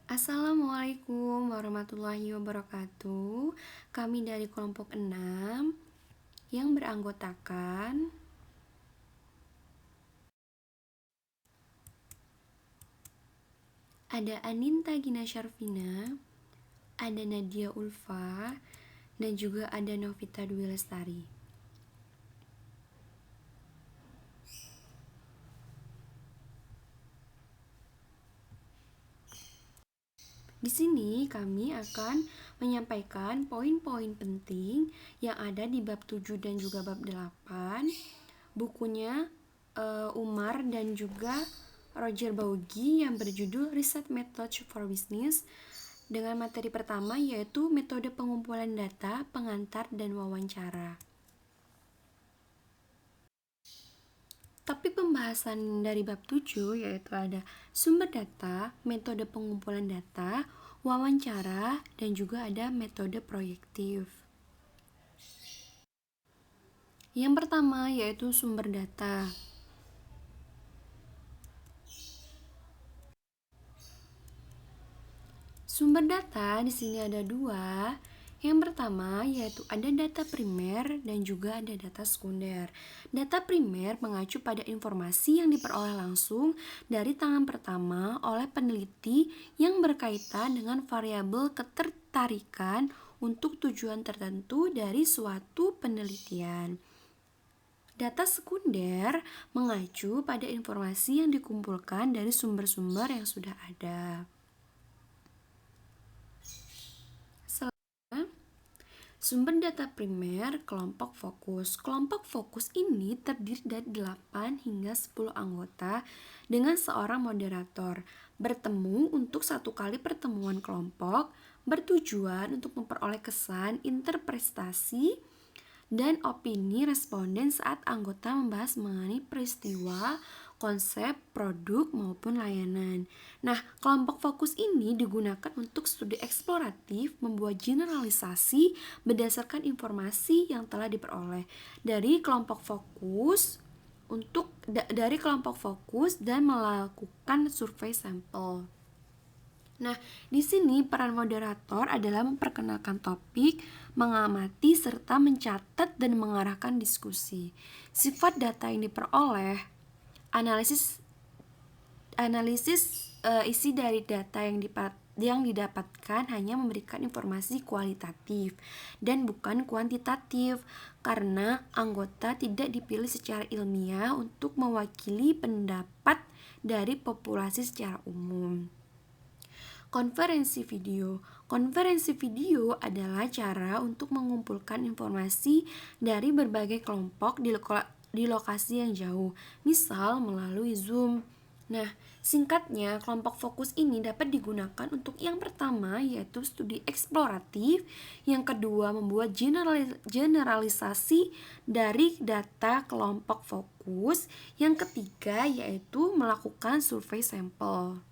Assalamualaikum warahmatullahi wabarakatuh. Kami dari kelompok 6 yang beranggotakan ada Aninta Gina Syarfina, ada Nadia Ulfa, dan juga ada Novita Dwi Lestari. Di sini kami akan menyampaikan poin-poin penting yang ada di bab 7 dan juga bab 8. Bukunya Umar dan juga Roger Baugi yang berjudul Research Methods for Business, dengan materi pertama yaitu metode pengumpulan data, pengantar, dan wawancara. Tapi pembahasan dari bab 7 yaitu ada sumber data, metode pengumpulan data, wawancara, dan juga ada metode proyektif. Yang pertama yaitu sumber data. Sumber data di sini ada dua. Yang pertama yaitu ada data primer dan juga ada data sekunder. Data primer mengacu pada informasi yang diperoleh langsung dari tangan pertama oleh peneliti yang berkaitan dengan variabel ketertarikan untuk tujuan tertentu dari suatu penelitian. Data sekunder mengacu pada informasi yang dikumpulkan dari sumber-sumber yang sudah ada. Sumber data primer kelompok fokus. Kelompok fokus ini terdiri dari 8 hingga 10 anggota dengan seorang moderator. Bertemu untuk satu kali pertemuan kelompok, bertujuan untuk memperoleh kesan, interpretasi, dan opini responden saat anggota membahas mengenai peristiwa, konsep, produk, maupun layanan. Nah, kelompok fokus ini digunakan untuk studi eksploratif, membuat generalisasi berdasarkan informasi yang telah diperoleh dari kelompok fokus dan melakukan survei sampel. Nah, di sini peran moderator adalah memperkenalkan topik, mengamati serta mencatat dan mengarahkan diskusi. Sifat data yang diperoleh, analisis isi dari data yang didapatkan hanya memberikan informasi kualitatif dan bukan kuantitatif, karena anggota tidak dipilih secara ilmiah untuk mewakili pendapat dari populasi secara umum. Konferensi video adalah cara untuk mengumpulkan informasi dari berbagai kelompok di lokasi yang jauh, misal melalui Zoom. Nah, singkatnya, kelompok fokus ini dapat digunakan untuk yang pertama yaitu studi eksploratif, yang kedua membuat generalisasi dari data kelompok fokus, yang ketiga yaitu melakukan survei sampel.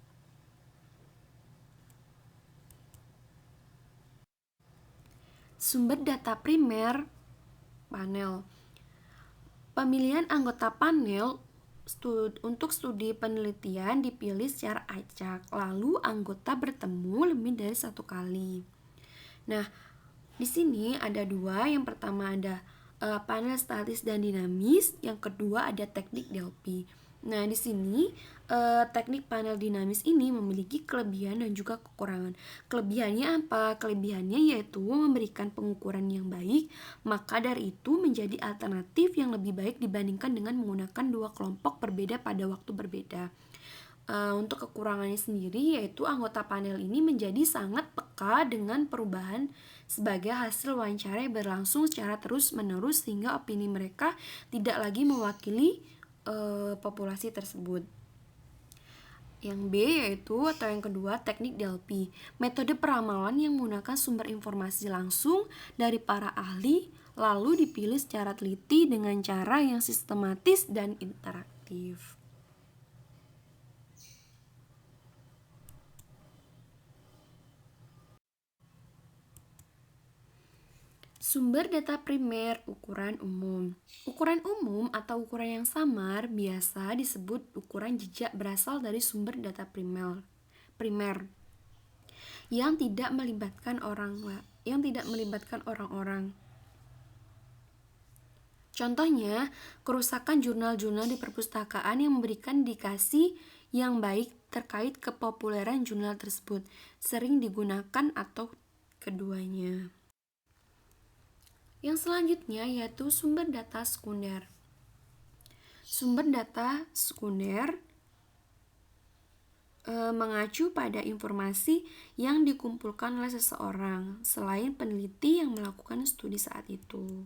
Sumber data primer panel. Pemilihan anggota panel untuk studi penelitian dipilih secara acak, lalu anggota bertemu lebih dari satu kali. Nah, di sini ada dua. Yang pertama ada panel statis dan dinamis, yang kedua ada teknik Delphi. Nah, di sini teknik panel dinamis ini memiliki kelebihan dan juga kekurangan. Kelebihannya apa? Kelebihannya yaitu memberikan pengukuran yang baik, maka dari itu menjadi alternatif yang lebih baik dibandingkan dengan menggunakan dua kelompok berbeda pada waktu berbeda. Untuk kekurangannya sendiri yaitu anggota panel ini menjadi sangat peka dengan perubahan sebagai hasil wawancara yang berlangsung secara terus-menerus sehingga opini mereka tidak lagi mewakili populasi tersebut. Yang B yaitu atau yang kedua teknik Delphi, metode peramalan yang menggunakan sumber informasi langsung dari para ahli lalu dipilih secara teliti dengan cara yang sistematis dan interaktif. Sumber data primer ukuran umum. Ukuran umum atau ukuran yang samar biasa disebut ukuran jejak berasal dari sumber data primer. yang tidak melibatkan orang-orang. Contohnya, kerusakan jurnal-jurnal di perpustakaan yang memberikan indikasi yang baik terkait kepopuleran jurnal tersebut, sering digunakan atau keduanya. Yang selanjutnya yaitu sumber data sekunder. Sumber data sekunder mengacu pada informasi yang dikumpulkan oleh seseorang selain peneliti yang melakukan studi saat itu.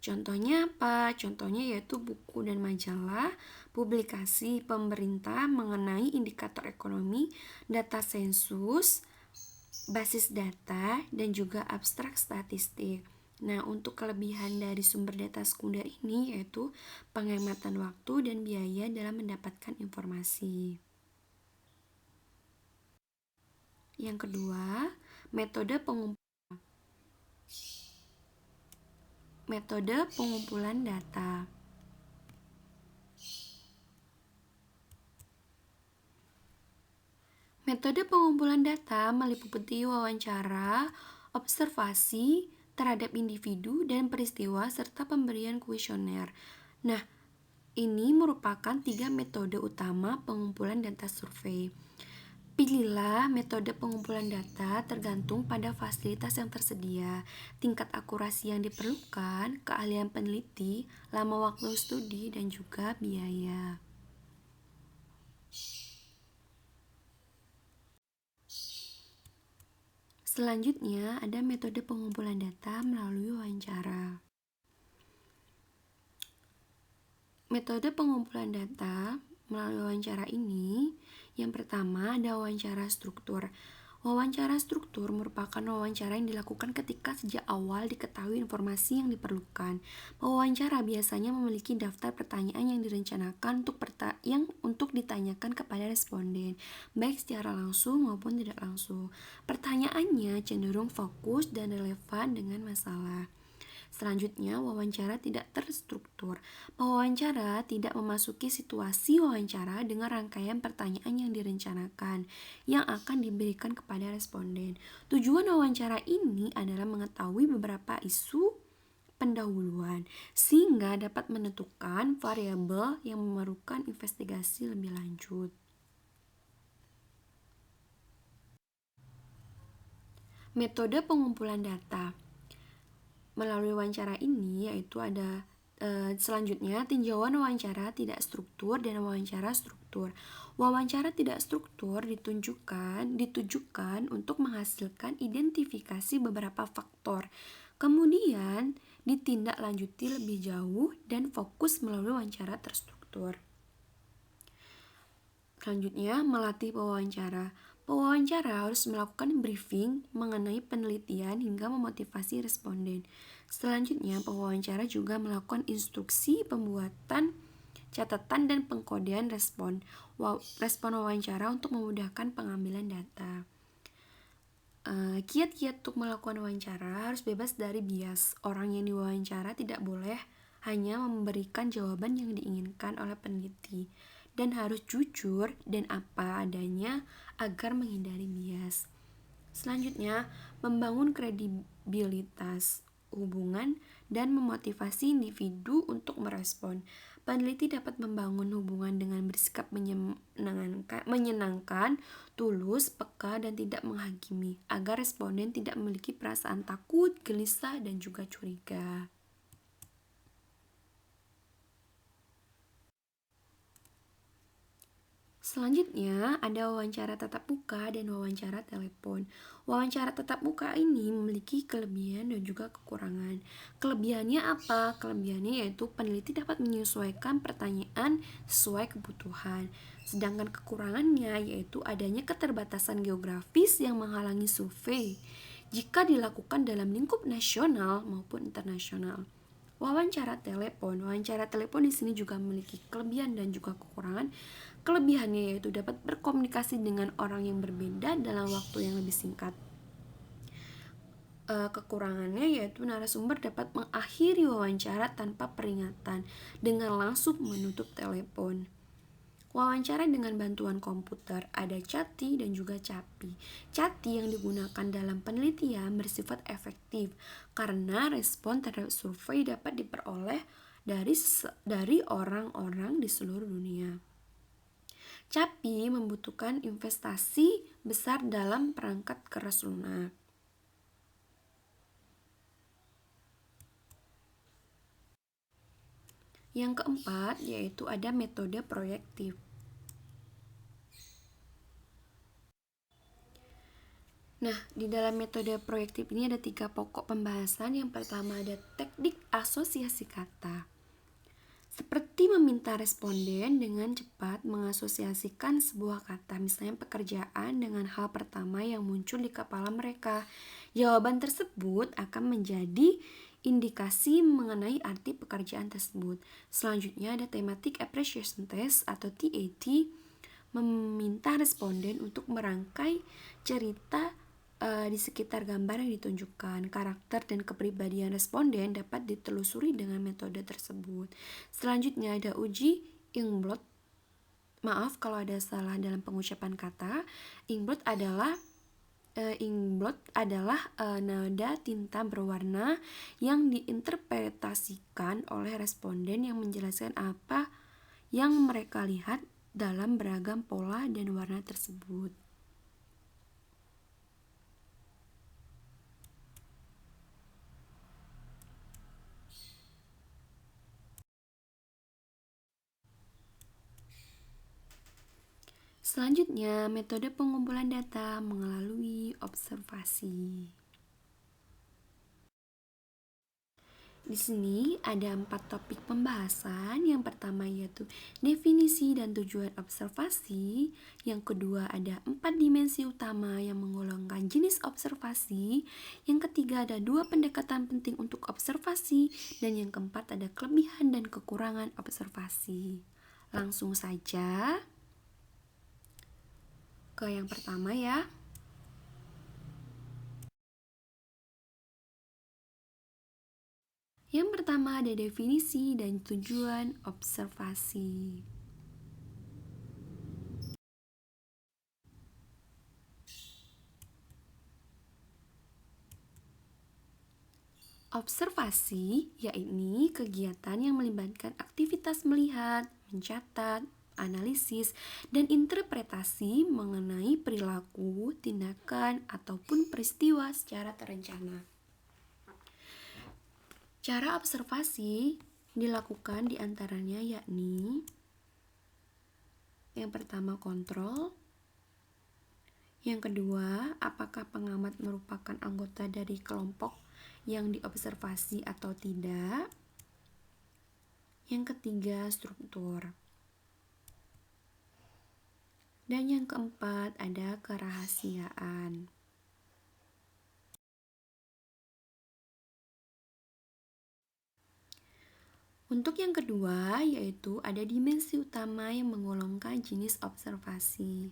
Contohnya apa? Contohnya yaitu buku dan majalah, publikasi pemerintah mengenai indikator ekonomi, data sensus, basis data, dan juga abstrak statistik. Nah, untuk kelebihan dari sumber data sekunder ini yaitu penghematan waktu dan biaya dalam mendapatkan informasi. Yang kedua, metode pengumpulan data. Metode pengumpulan data meliputi wawancara, observasi terhadap individu dan peristiwa, serta pemberian kuesioner. Nah, ini merupakan 3 metode utama pengumpulan data survei. Pilihlah metode pengumpulan data tergantung pada fasilitas yang tersedia, tingkat akurasi yang diperlukan, keahlian peneliti, lama waktu studi, dan juga biaya. Selanjutnya, ada metode pengumpulan data melalui wawancara. Metode pengumpulan data melalui wawancara ini, yang pertama ada wawancara struktur. Wawancara struktur merupakan wawancara yang dilakukan ketika sejak awal diketahui informasi yang diperlukan. Wawancara biasanya memiliki daftar pertanyaan yang direncanakan untuk ditanyakan kepada responden, baik secara langsung maupun tidak langsung. Pertanyaannya cenderung fokus dan relevan dengan masalah. Selanjutnya, wawancara tidak terstruktur. Pewawancara tidak memasuki situasi wawancara dengan rangkaian pertanyaan yang direncanakan yang akan diberikan kepada responden. Tujuan wawancara ini adalah mengetahui beberapa isu pendahuluan sehingga dapat menentukan variabel yang memerlukan investigasi lebih lanjut. Metode pengumpulan data melalui wawancara ini yaitu ada selanjutnya tinjauan wawancara tidak struktur dan wawancara struktur. Wawancara tidak struktur ditujukan untuk menghasilkan identifikasi beberapa faktor, kemudian ditindaklanjuti lebih jauh dan fokus melalui wawancara terstruktur. Selanjutnya, melatih pewawancara. Pewawancara harus melakukan briefing mengenai penelitian hingga memotivasi responden. Selanjutnya, pewawancara juga melakukan instruksi pembuatan catatan dan pengkodean respon wawancara untuk memudahkan pengambilan data. Kiat-kiat untuk melakukan wawancara harus bebas dari bias. Orang yang diwawancara tidak boleh hanya memberikan jawaban yang diinginkan oleh peneliti, dan harus jujur dan apa adanya agar menghindari bias. Selanjutnya, membangun kredibilitas hubungan dan memotivasi individu untuk merespon. Peneliti dapat membangun hubungan dengan bersikap menyenangkan, tulus, peka, dan tidak menghakimi, agar responden tidak memiliki perasaan takut, gelisah, dan juga curiga. Selanjutnya, ada wawancara tatap muka dan wawancara telepon. Wawancara tatap muka ini memiliki kelebihan dan juga kekurangan. Kelebihannya apa? Kelebihannya yaitu peneliti dapat menyesuaikan pertanyaan sesuai kebutuhan. Sedangkan kekurangannya yaitu adanya keterbatasan geografis yang menghalangi survei jika dilakukan dalam lingkup nasional maupun internasional. Wawancara telepon di sini juga memiliki kelebihan dan juga kekurangan. Kelebihannya yaitu dapat berkomunikasi dengan orang yang berbeda dalam waktu yang lebih singkat. Kekurangannya yaitu narasumber dapat mengakhiri wawancara tanpa peringatan dengan langsung menutup telepon. Wawancara dengan bantuan komputer ada ChatGPT dan juga CAPI. ChatGPT yang digunakan dalam penelitian bersifat efektif karena respon terhadap survei dapat diperoleh dari orang-orang di seluruh dunia. CAPI membutuhkan investasi besar dalam perangkat keras lunak. Yang keempat yaitu ada metode proyektif. Nah, di dalam metode proyektif ini ada 3 pokok pembahasan. Yang pertama ada teknik asosiasi kata. Seperti meminta responden dengan cepat mengasosiasikan sebuah kata, misalnya pekerjaan, dengan hal pertama yang muncul di kepala mereka. Jawaban tersebut akan menjadi indikasi mengenai arti pekerjaan tersebut. Selanjutnya ada thematic appreciation test atau TAT, meminta responden untuk merangkai cerita di sekitar gambar yang ditunjukkan. Karakter dan kepribadian responden dapat ditelusuri dengan metode tersebut. Selanjutnya ada uji Inkblot. Maaf kalau ada salah dalam pengucapan kata. Inkblot adalah nada tinta berwarna yang diinterpretasikan oleh responden yang menjelaskan apa yang mereka lihat dalam beragam pola dan warna tersebut. Selanjutnya, metode pengumpulan data melalui observasi. Di sini ada 4 topik pembahasan. Yang pertama yaitu definisi dan tujuan observasi. Yang kedua ada 4 dimensi utama yang menggolongkan jenis observasi. Yang ketiga ada 2 pendekatan penting untuk observasi. Dan yang keempat ada kelebihan dan kekurangan observasi. Langsung saja ke yang pertama ya. Yang pertama ada definisi dan tujuan observasi. Observasi yakni kegiatan yang melibatkan aktivitas melihat, mencatat, analisis, dan interpretasi mengenai perilaku, tindakan, ataupun peristiwa secara terencana. Cara observasi dilakukan diantaranya yakni yang pertama kontrol, yang kedua apakah pengamat merupakan anggota dari kelompok yang diobservasi atau tidak, yang ketiga struktur, dan yang keempat ada kerahasiaan. Untuk yang kedua, yaitu ada dimensi utama yang menggolongkan jenis observasi.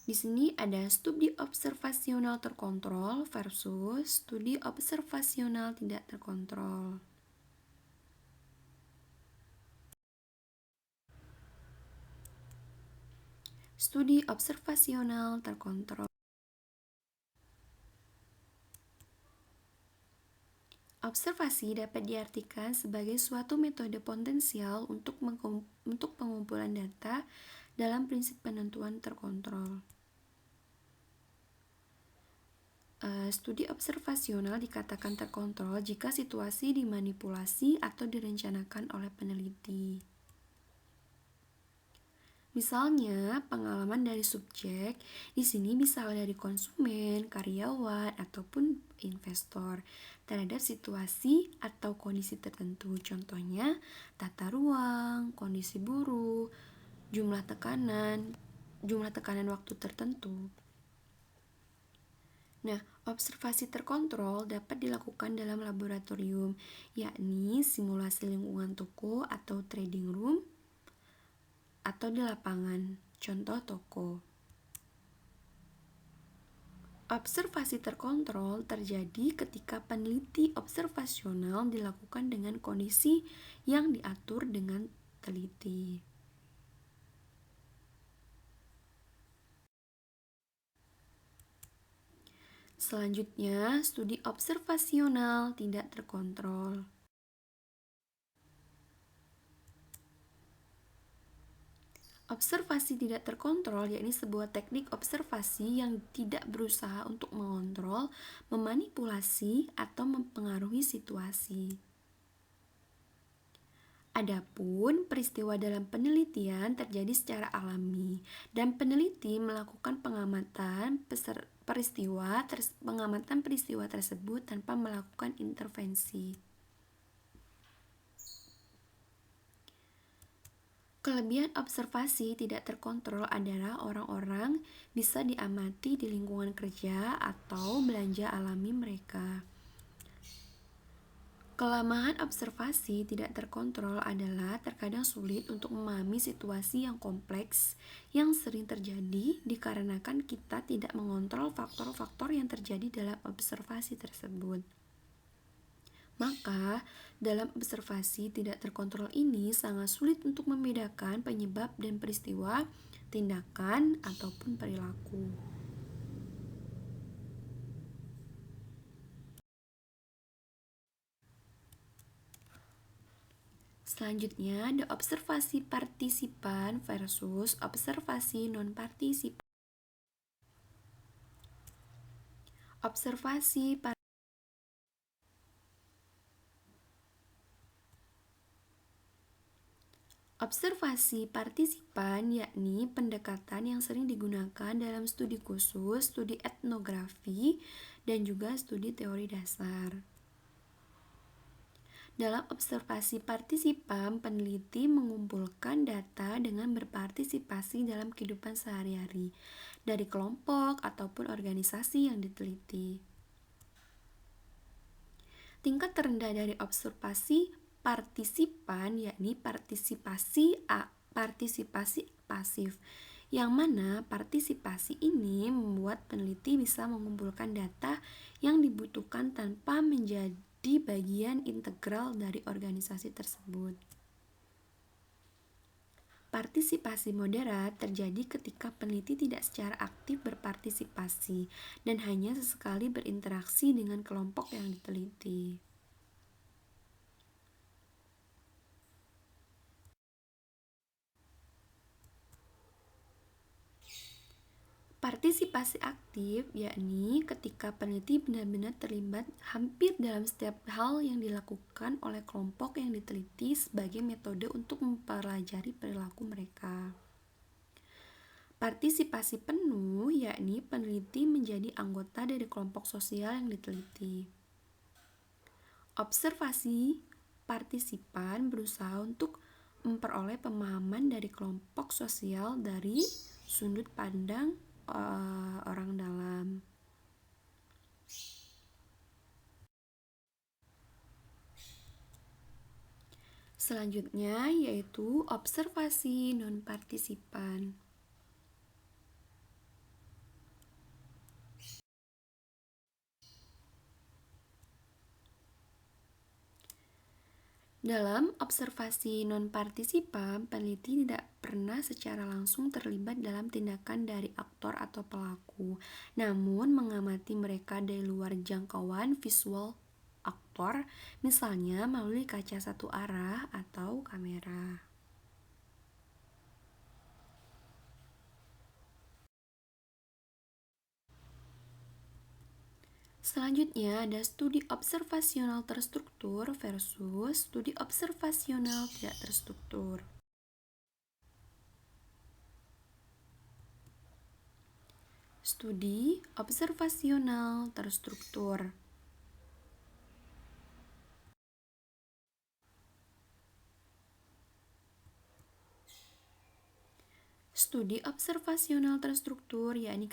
Di sini ada studi observasional terkontrol versus studi observasional tidak terkontrol. Studi observasional terkontrol. Observasi dapat diartikan sebagai suatu metode potensial untuk pengumpulan data dalam prinsip penentuan terkontrol. Studi observasional dikatakan terkontrol jika situasi dimanipulasi atau direncanakan oleh peneliti. Misalnya, pengalaman dari subjek di sini bisa dari konsumen, karyawan, ataupun investor terhadap situasi atau kondisi tertentu. Contohnya, tata ruang, kondisi buruh, jumlah tekanan waktu tertentu. Nah, observasi terkontrol dapat dilakukan dalam laboratorium, yakni simulasi lingkungan toko atau trading room, atau di lapangan, contoh toko. Observasi terkontrol terjadi ketika peneliti observasional dilakukan dengan kondisi yang diatur dengan teliti. Selanjutnya, studi observasional tidak terkontrol. Observasi tidak terkontrol yakni sebuah teknik observasi yang tidak berusaha untuk mengontrol, memanipulasi, atau mempengaruhi situasi. Adapun peristiwa dalam penelitian terjadi secara alami dan peneliti melakukan pengamatan peristiwa tersebut tanpa melakukan intervensi. Kelebihan observasi tidak terkontrol adalah orang-orang bisa diamati di lingkungan kerja atau belanja alami mereka. Kelemahan observasi tidak terkontrol adalah terkadang sulit untuk memahami situasi yang kompleks yang sering terjadi dikarenakan kita tidak mengontrol faktor-faktor yang terjadi dalam observasi tersebut. Maka, dalam observasi tidak terkontrol ini sangat sulit untuk membedakan penyebab dan peristiwa, tindakan, ataupun perilaku. Selanjutnya, ada observasi partisipan versus observasi non-partisipan. Observasi partisipan yakni pendekatan yang sering digunakan dalam studi khusus, studi etnografi, dan juga studi teori dasar. Dalam observasi partisipan, peneliti mengumpulkan data dengan berpartisipasi dalam kehidupan sehari-hari dari kelompok ataupun organisasi yang diteliti. Tingkat terendah dari observasi partisipan yakni partisipasi pasif, yang mana partisipasi ini membuat peneliti bisa mengumpulkan data yang dibutuhkan tanpa menjadi bagian integral dari organisasi tersebut. Partisipasi moderat terjadi ketika peneliti tidak secara aktif berpartisipasi dan hanya sesekali berinteraksi dengan kelompok yang diteliti. Partisipasi aktif yakni ketika peneliti benar-benar terlibat hampir dalam setiap hal yang dilakukan oleh kelompok yang diteliti sebagai metode untuk mempelajari perilaku mereka. Partisipasi penuh yakni peneliti menjadi anggota dari kelompok sosial yang diteliti. Observasi partisipan berusaha untuk memperoleh pemahaman dari kelompok sosial dari sudut pandang orang dalam. Selanjutnya yaitu observasi non-partisipan. Dalam observasi non-partisipan, peneliti tidak pernah secara langsung terlibat dalam tindakan dari aktor atau pelaku, namun mengamati mereka dari luar jangkauan visual aktor, misalnya melalui kaca satu arah atau kamera. Selanjutnya ada studi observasional terstruktur versus studi observasional tidak terstruktur. Studi observasional terstruktur. Studi observasional terstruktur yakni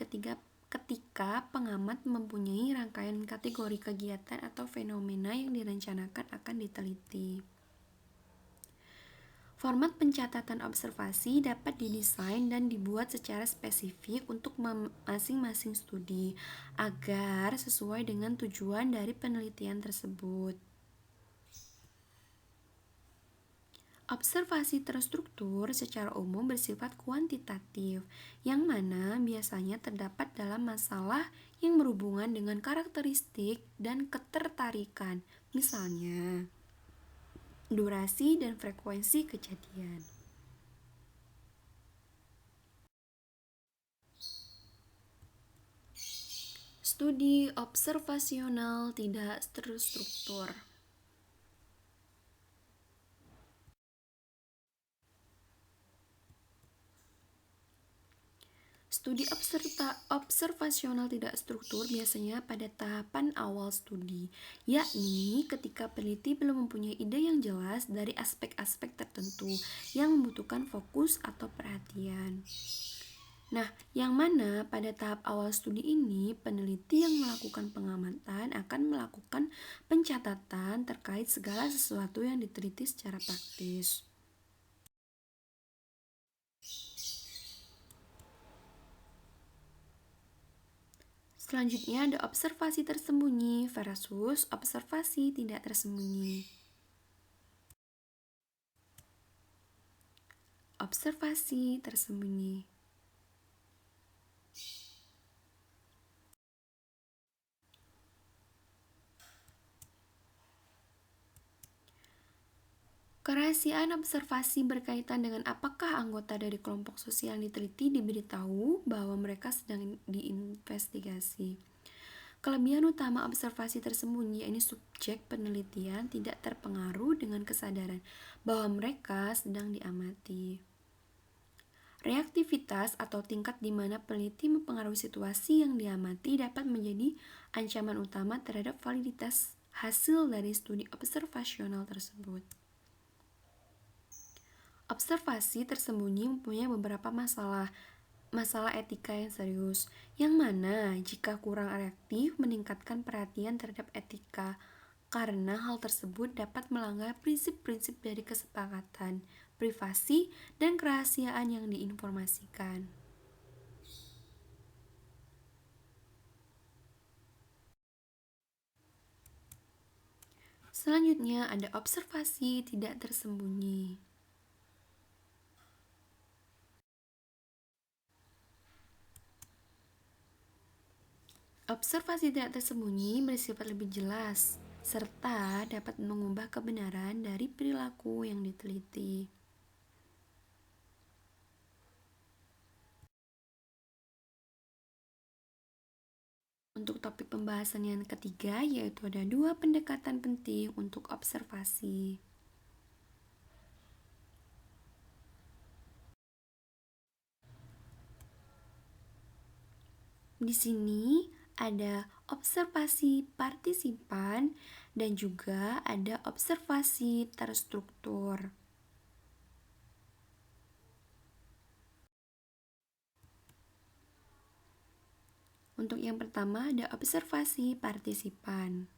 ketika pengamat mempunyai rangkaian kategori kegiatan atau fenomena yang direncanakan akan diteliti. Format pencatatan observasi dapat didesain dan dibuat secara spesifik untuk masing-masing studi agar sesuai dengan tujuan dari penelitian tersebut. Observasi terstruktur secara umum bersifat kuantitatif, yang mana biasanya terdapat dalam masalah yang berhubungan dengan karakteristik dan ketertarikan, misalnya durasi dan frekuensi kejadian. Studi observasional tidak terstruktur. Studi observasional tidak struktur biasanya pada tahapan awal studi, yakni ketika peneliti belum mempunyai ide yang jelas dari aspek-aspek tertentu yang membutuhkan fokus atau perhatian. Nah, yang mana pada tahap awal studi ini, peneliti yang melakukan pengamatan akan melakukan pencatatan terkait segala sesuatu yang diteliti secara praktis. Selanjutnya ada observasi tersembunyi versus observasi tidak tersembunyi. Observasi tersembunyi. Kerahasiaan observasi berkaitan dengan apakah anggota dari kelompok sosial yang diteliti diberitahu bahwa mereka sedang diinvestigasi. Kelebihan utama observasi tersembunyi, yakni subjek penelitian tidak terpengaruh dengan kesadaran bahwa mereka sedang diamati. Reaktivitas atau tingkat di mana peneliti mempengaruhi situasi yang diamati dapat menjadi ancaman utama terhadap validitas hasil dari studi observasional tersebut. Observasi tersembunyi mempunyai beberapa masalah etika yang serius, yang mana jika kurang reaktif meningkatkan perhatian terhadap etika, karena hal tersebut dapat melanggar prinsip-prinsip dari kesepakatan, privasi, dan kerahasiaan yang diinformasikan. Selanjutnya ada observasi tidak tersembunyi. Observasi tidak tersembunyi bersifat lebih jelas, serta dapat mengubah kebenaran dari perilaku yang diteliti. Untuk topik pembahasan yang ketiga, yaitu ada 2 pendekatan penting untuk observasi. Di sini ada observasi partisipan dan juga ada observasi terstruktur. Untuk yang pertama ada observasi partisipan.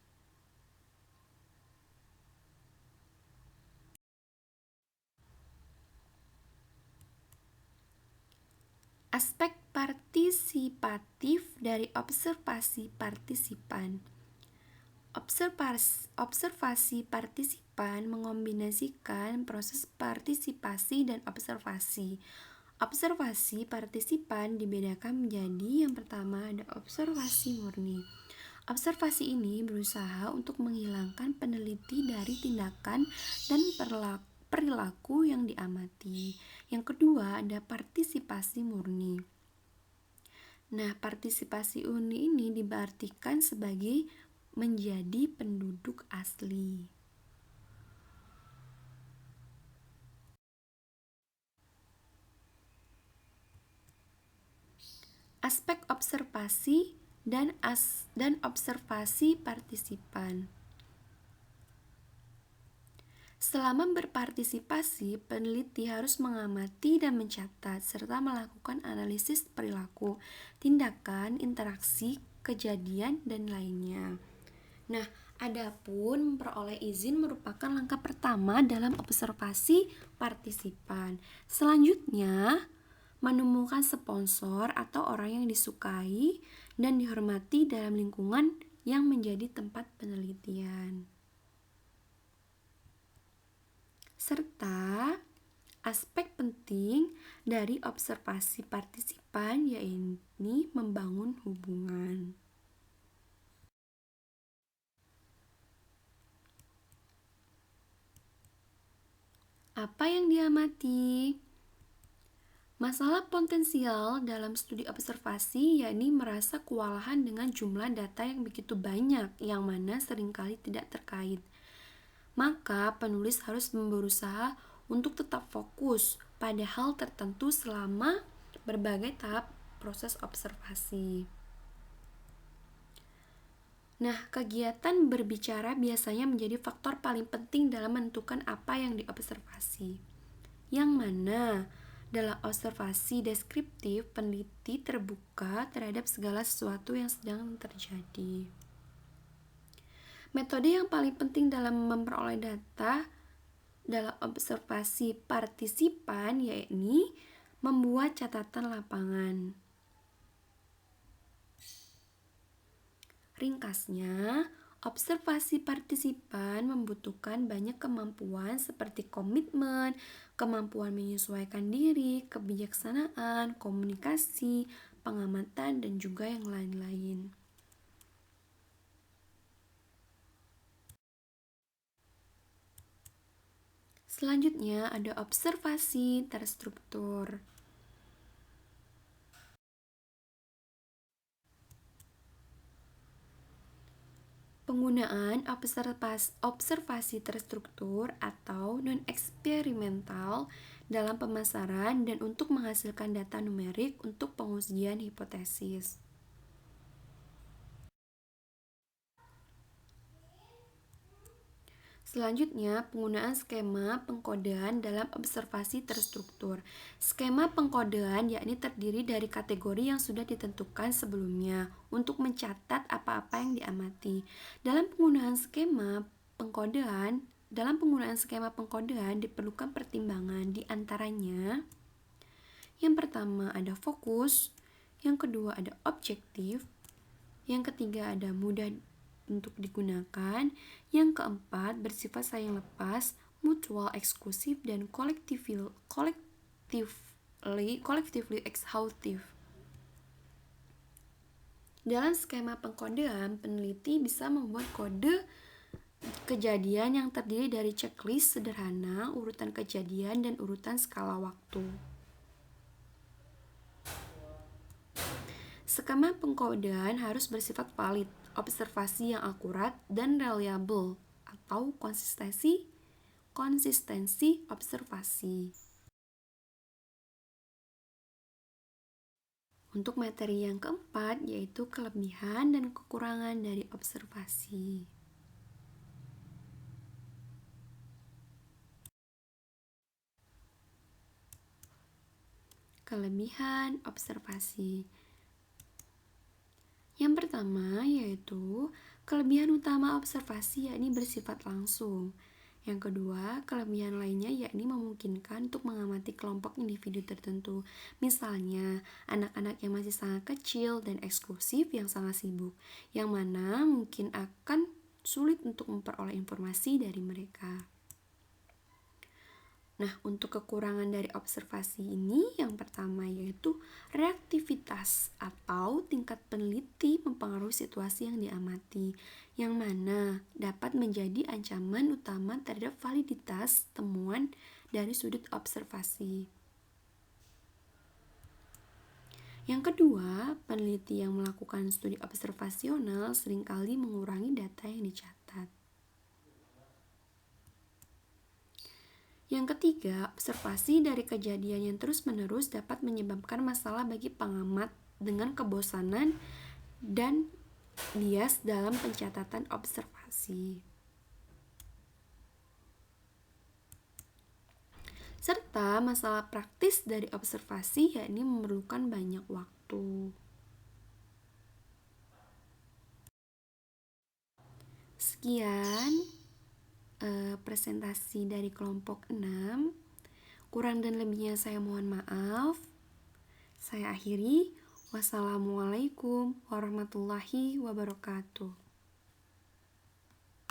Aspek partisipatif dari observasi partisipan. Observasi partisipan mengombinasikan proses partisipasi dan observasi. Observasi partisipan dibedakan menjadi yang pertama ada observasi murni. Observasi ini berusaha untuk menghilangkan peneliti dari tindakan dan perilaku yang diamati. Yang kedua ada partisipasi murni. Nah, partisipasi murni ini diartikan sebagai menjadi penduduk asli. Aspek observasi dan observasi partisipan. Selama berpartisipasi, peneliti harus mengamati dan mencatat serta melakukan analisis perilaku, tindakan, interaksi, kejadian, dan lainnya. Nah, Adapun memperoleh izin merupakan langkah pertama dalam observasi partisipan. Selanjutnya, menemukan sponsor atau orang yang disukai dan dihormati dalam lingkungan yang menjadi tempat penelitian. Serta aspek penting dari observasi partisipan yaitu membangun hubungan. Apa yang diamati? Masalah potensial dalam studi observasi yakni merasa kewalahan dengan jumlah data yang begitu banyak yang mana seringkali tidak terkait. Maka penulis harus berusaha untuk tetap fokus pada hal tertentu selama berbagai tahap proses observasi. Nah, kegiatan berbicara biasanya menjadi faktor paling penting dalam menentukan apa yang diobservasi. Yang mana dalam observasi deskriptif, peneliti terbuka terhadap segala sesuatu yang sedang terjadi. Metode yang paling penting dalam memperoleh data dalam observasi partisipan yakni membuat catatan lapangan. Ringkasnya, observasi partisipan membutuhkan banyak kemampuan seperti komitmen, kemampuan menyesuaikan diri, kebijaksanaan, komunikasi, pengamatan, dan juga yang lain-lain. Selanjutnya ada observasi terstruktur. Penggunaan observasi terstruktur atau non-eksperimental dalam pemasaran dan untuk menghasilkan data numerik untuk pengujian hipotesis. Selanjutnya, penggunaan skema pengkodean dalam observasi terstruktur. Skema pengkodean yakni terdiri dari kategori yang sudah ditentukan sebelumnya untuk mencatat apa-apa yang diamati. Dalam penggunaan skema pengkodean diperlukan pertimbangan di antaranya. Yang pertama ada fokus, yang kedua ada objektif, yang ketiga ada mudah untuk digunakan, yang keempat bersifat saling lepas, mutual eksklusif, dan collectively exhaustive. Dalam skema pengkodean, peneliti bisa membuat kode kejadian yang terdiri dari checklist sederhana, urutan kejadian, dan urutan skala waktu. Skema pengkodean harus bersifat valid, observasi yang akurat, dan reliable atau konsistensi observasi. Untuk materi yang keempat yaitu kelebihan dan kekurangan dari observasi. Kelebihan observasi. Yang pertama yaitu kelebihan utama observasi yakni bersifat langsung. Yang kedua, kelebihan lainnya yakni memungkinkan untuk mengamati kelompok individu tertentu. Misalnya, anak-anak yang masih sangat kecil dan eksklusif yang sangat sibuk, yang mana mungkin akan sulit untuk memperoleh informasi dari mereka. Nah, untuk kekurangan dari observasi ini yang pertama yaitu reaktivitas atau tingkat peneliti mempengaruhi situasi yang diamati, yang mana dapat menjadi ancaman utama terhadap validitas temuan dari sudut observasi. Yang kedua, peneliti yang melakukan studi observasional seringkali mengurangi data yang dicatat. Yang ketiga, observasi dari kejadian yang terus-menerus dapat menyebabkan masalah bagi pengamat dengan kebosanan dan bias dalam pencatatan observasi. Serta masalah praktis dari observasi yakni memerlukan banyak waktu. Sekian presentasi dari kelompok 6. Kurang dan lebihnya saya mohon maaf. Saya akhiri. Wassalamualaikum warahmatullahi wabarakatuh.